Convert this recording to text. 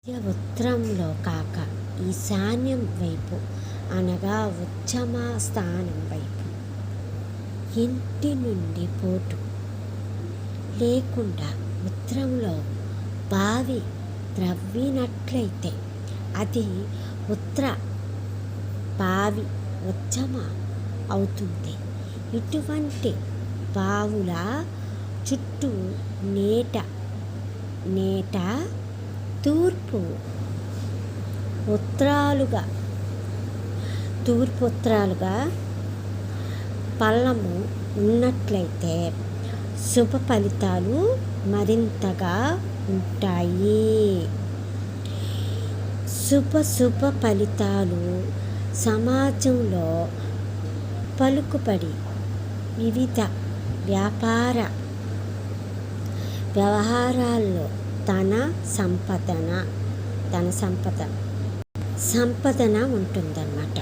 ఉత్తరంలో కాక ఈశాన్యం వైపు అనగా ఉచ్చమ స్థానం వైపు ఇంటి నుండి పోటు లేకుండా ఉత్తరంలో బావి త్రవ్వినట్లయితే అది ఉత్తర బావి ఉచ్చమ అవుతుంది. ఇటువంటి బావుల చుట్టూ నేట తూర్పు ఉత్తరాలుగా పల్లము ఉన్నట్లయితే శుభ ఫలితాలు మరింతగా ఉంటాయి. శుభ ఫలితాలు సమాజంలో పలుకుబడి వివిధ వ్యాపార వ్యవహారాల్లో ధన సంపదన ఉంటుందన్నమాట.